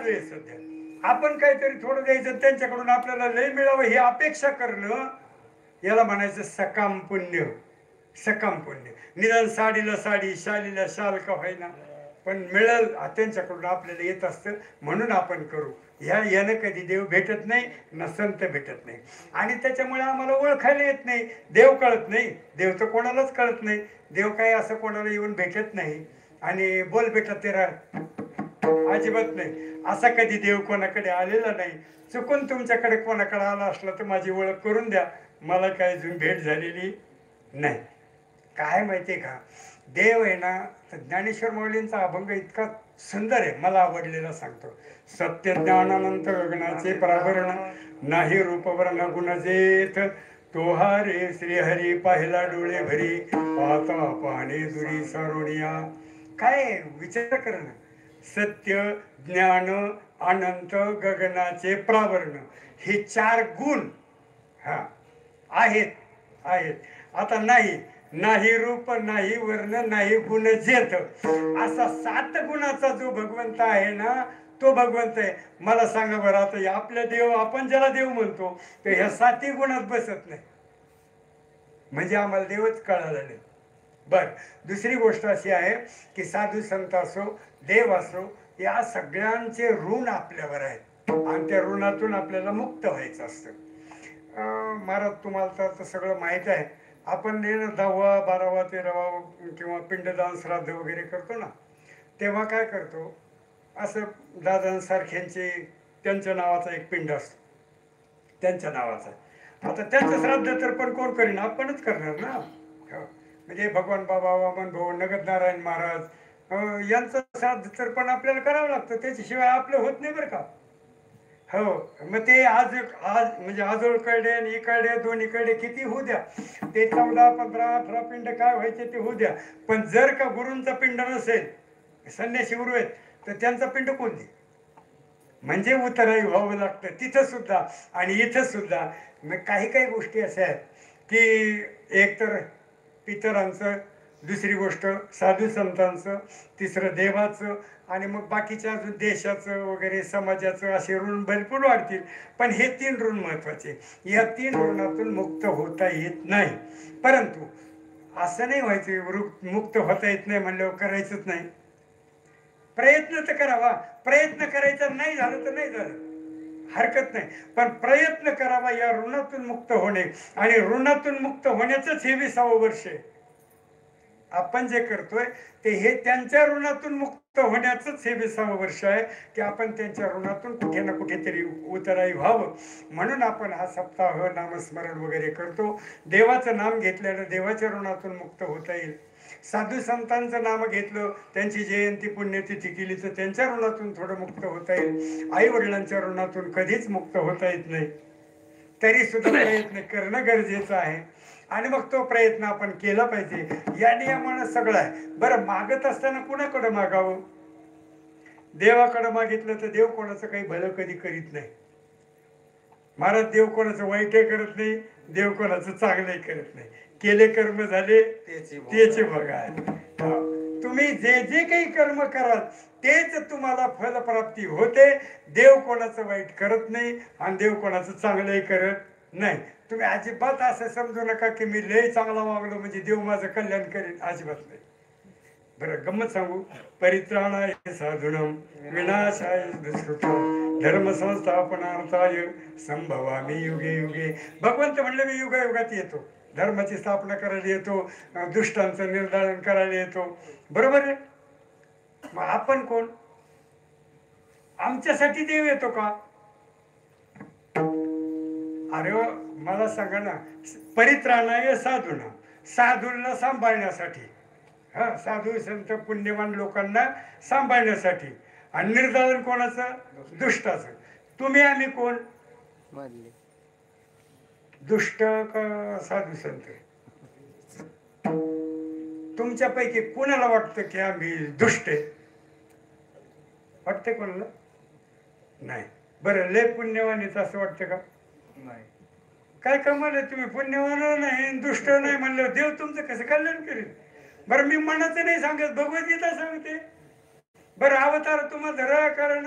चालू आहे सध्या. आपण काहीतरी थोडं द्यायचं, त्यांच्याकडून आपल्याला लय मिळावं ही अपेक्षा करणं, याला म्हणायचं सकाम पुण्य. सकाम पुण्य. निदान साडीला साडी, शालीला शाल का होईना, पण मिळेल त्यांच्याकडून आपल्याला येत असतं म्हणून आपण करू. यानं कधी देव भेटत नाही ना संत भेटत नाही, आणि त्याच्यामुळे आम्हाला ओळखायला येत नाही. देव कळत नाही. देव तर कोणालाच कळत नाही. देव काय असं कोणाला येऊन भेटत नाही आणि बोल बेटा तेरा, अजिबात नाही. असा कधी देव कोणाकडे आलेला नाही. चुकून तुमच्याकडे कोणाकडे आला असला तर माझी ओळख करून द्या. मला काय अजून भेट झालेली नाही. काय माहिती आहे का, देव आहे ना, तर ज्ञानेश्वर माऊलींचा अभंग इतका सुंदर आहे, मला आवडलेला सांगतो. सत्य ज्ञानानंत गगनाचे पराभरण, नाही रूपवर्ण गुणजेथ, तोहारे श्रीहरी पाहिला डोळे भरी, पाहता पाहणे दुरी सारोनिया. काय विचार कर ना. सत्य, ज्ञान, अनंत, गगनाचे प्रावरण, हे 4 गुण हा आहेत. आता नाही रूप, नाही वर्ण, नाही गुण जेथ, असा 7 गुणाचा जो भगवंत आहे ना, तो भगवंत आहे. मला सांगा बरं, आता आपल्या देव, आपण ज्याला देव म्हणतो, तर ह्या 7 गुणात बसत नाही, म्हणजे आम्हाला देवच कळाला नाही. बर, दुसरी गोष्ट अशी आहे की साधू संत असो, देव असो, या सगळ्यांचे ऋण आपल्यावर आहेत आणि त्या ऋणातून आपल्याला मुक्त व्हायचं असतं. महाराज, तुम्हाला तर सगळं माहीत आहे. आपण 10वा 12वा 13वा किंवा पिंडदान श्राद्ध वगैरे करतो ना, तेव्हा काय करतो, असं दादांसारख्यांचे त्यांच्या नावाचा एक पिंड असतो, त्यांच्या नावाचा. आता त्यांचं श्राद्ध तर पण कोण करीन, आपणच करणार ना. म्हणजे भगवान बाबा, वामन भाऊ, नगद नारायण महाराज यांचं श्राद्ध तर पण आपल्याला करावं लागतं, त्याच्याशिवाय आपलं होत नाही बरं का. हो, मग ते आज म्हणजे आजोळकडे आणि इकडे दोन्हीकडे किती होऊ द्या, ते 14, 15, 18 पिंड काय व्हायचे ते होऊ द्या, पण जर का गुरूंचा पिंड नसेल, संन्यासी गुरु आहेत, तर त्यांचा पिंड कोण दे, म्हणजे उतराई व्हावं लागतं तिथं सुद्धा आणि इथं सुद्धा. मग काही गोष्टी अशा आहेत की एक तर पितरांचं, दुसरी गोष्ट साधू संतांचं, तिसरं देवाचं, आणि मग बाकीच्या अजून देशाचं वगैरे समाजाचं, असे ऋण भरपूर वाढतील. पण हे 3 ऋण महत्वाचे. या 3 ऋणातून मुक्त होता येत नाही. परंतु असं नाही व्हायचं मुक्त होता येत नाही म्हणल्यावर करायचंच नाही. प्रयत्न तर करावा. प्रयत्न करायचा, नाही झालं तर नाही झालं, हरकत नाही, पण प्रयत्न करावा या ऋणातून मुक्त होणे. आणि ऋणातून मुक्त होण्याचंच हे 20वं वर्ष आहे. आपण जे करतोय ते हे त्यांच्या ऋणातून मुक्त होण्याचंच हे 20वं वर्ष आहे, की आपण त्यांच्या ऋणातून कुठे ना कुठेतरी उतराई व्हावं. म्हणून आपण हा सप्ताह नामस्मरण वगैरे करतो. देवाचं नाम घेतल्यानं देवाच्या ऋणातून मुक्त होता येईल. साधू संतांचं नाम घेतलं, त्यांची जयंती पुण्यतिथी केली तर त्यांच्या ऋणातून थोडं मुक्त होता येईल. आई वडिलांच्या ऋणातून कधीच मुक्त होता येत नाही, तरी सुद्धा प्रयत्न करणं गरजेचं आहे. आणि मग तो प्रयत्न आपण केला पाहिजे. या नियमानं सगळं आहे. बरं, मागत असताना कुणाकडं मागावं? देवाकडं मागितलं तर देव कोणाचं काही भलं कधी करीत नाही. महाराज, देव कोणाचं वाईटही करत नाही, देव कोणाचं चांगलंही करत नाही. केले कर्म झाले त्याचे बघा. तुम्ही जे जे काही कर्म कराल तेच तुम्हाला फलप्राप्ती होते. देव कोणाचं वाईट करत नाही आणि देव कोणाचं चांगलंही करत नाही. तुम्ही अजिबात असं समजू नका की मी लय चांगला वागलो म्हणजे देव माझं कल्याण करेल, अजिबात नाही. बरं, गंमत सांगू. परित्राणाय साधूनम विनाशाय दुष्कृतम धर्म संस्थापनार्थाय संभवामी युगे युगे. भगवंत म्हणले मी युगायुगात येतो, धर्माची स्थापना करायला येतो, दुष्टांचं निर्धारण करायला येतो. बरोबर आहे. मग आपण कोण? आमच्यासाठी देव येतो का? अरे मला सांगा ना. परित्राणाय साधूना, साधूंना सांभाळण्यासाठी, हा, साधू संत पुण्यवान लोकांना सांभाळण्यासाठी. आणि निर्धारण कोणाचं? दुष्टाचं. तुम्ही आम्ही कोण? दुष्ट का साधू संत? तुमच्यापैकी कोणाला वाटतं की आम्ही दुष्ट आहे? वाटते कोणाला? नाही. बरं, लय पुण्यवान येत असं वाटतं का? नाही. काय कमाल आहे, तुम्ही पुण्यवान नाही दुष्ट नाही म्हणलं, देव तुमचं कसं कल्याण करेल? बरं, मी मनाचं नाही सांगत, भगवद्गीता सांगते. बरं, अवतार तुम्हाला धरा कारण